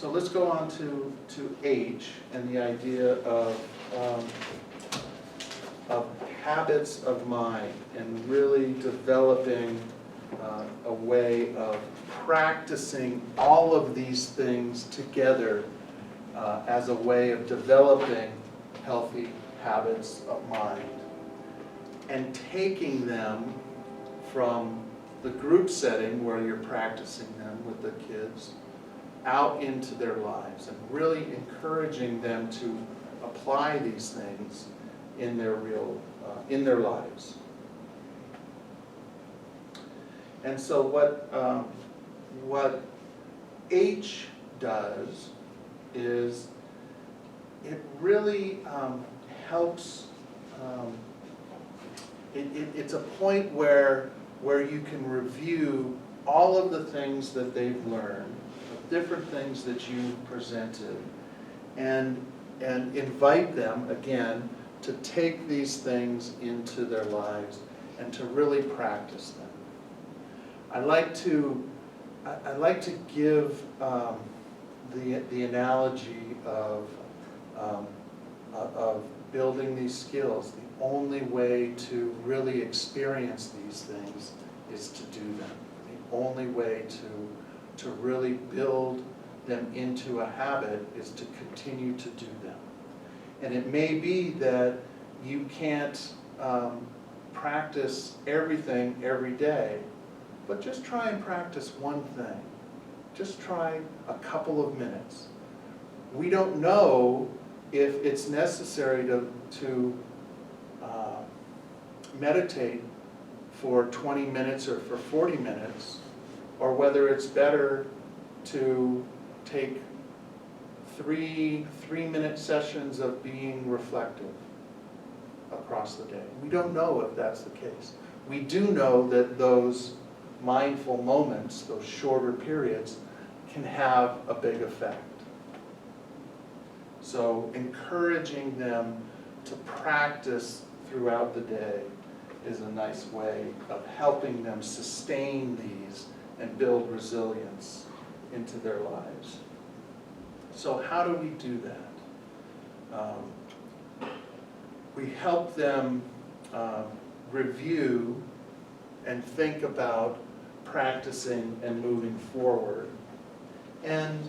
So let's go on to H and the idea of habits of mind and really developing a way of practicing all of these things together as a way of developing healthy habits of mind and taking them from the group setting where you're practicing them with the kids out into their lives and really encouraging them to apply these things in their in their lives. And so what H does is it really helps. It's a point where you can review all of the things that they've learned, the different things that you presented, and invite them again to take these things into their lives and to really practice them. I like to give the analogy of building these skills. The only way to really experience these things is to do them. The only way to really build them into a habit is to continue to do them. And it may be that you can't practice everything every day, but just try and practice one thing. Just try a couple of minutes. We don't know if it's necessary to meditate for 20 minutes or for 40 minutes, or whether it's better to take three-minute sessions of being reflective across the day. We don't know if that's the case. We do know that those mindful moments, those shorter periods, can have a big effect. So encouraging them to practice throughout the day is a nice way of helping them sustain these and build resilience into their lives. So how do we do that? We help them review and think about practicing and moving forward. And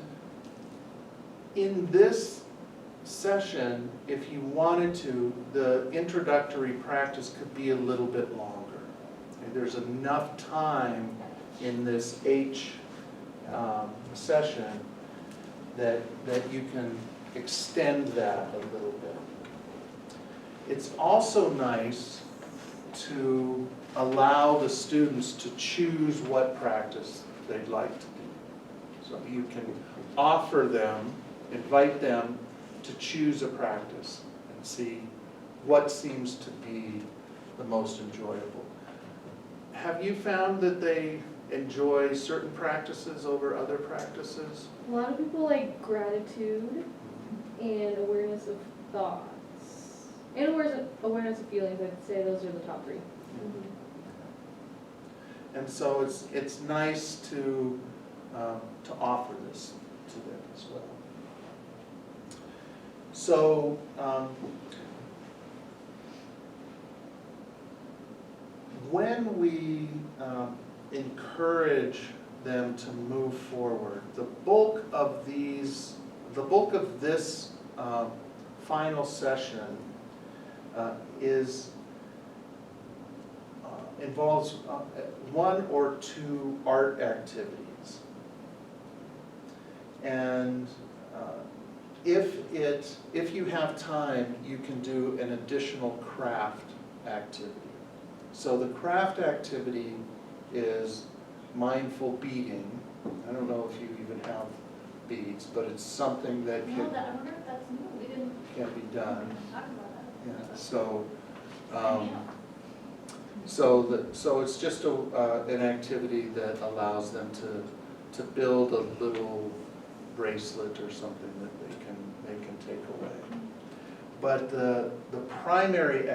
in this session, if you wanted to, the introductory practice could be a little bit longer. Okay, there's enough time in this H session that you can extend that a little bit. It's also nice to allow the students to choose what practice they'd like to do. So you can offer them, invite them to choose a practice and see what seems to be the most enjoyable. Have you found that they enjoy certain practices over other practices? A lot of people like gratitude and awareness of thoughts. And awareness of feelings. I'd say those are the top three. Mm-hmm. And so it's nice to offer this to them as well. So when we encourage them to move forward, the bulk of this final session involves one or two art activities. And if you have time, you can do an additional craft activity. So the craft activity is mindful beading. I don't know if you even have beads, but it's something that I wonder if that's new. We didn't can be done. talk about that. Yeah, so it's just an activity that allows them to build a little bracelet or something that they can take away. But the primary activity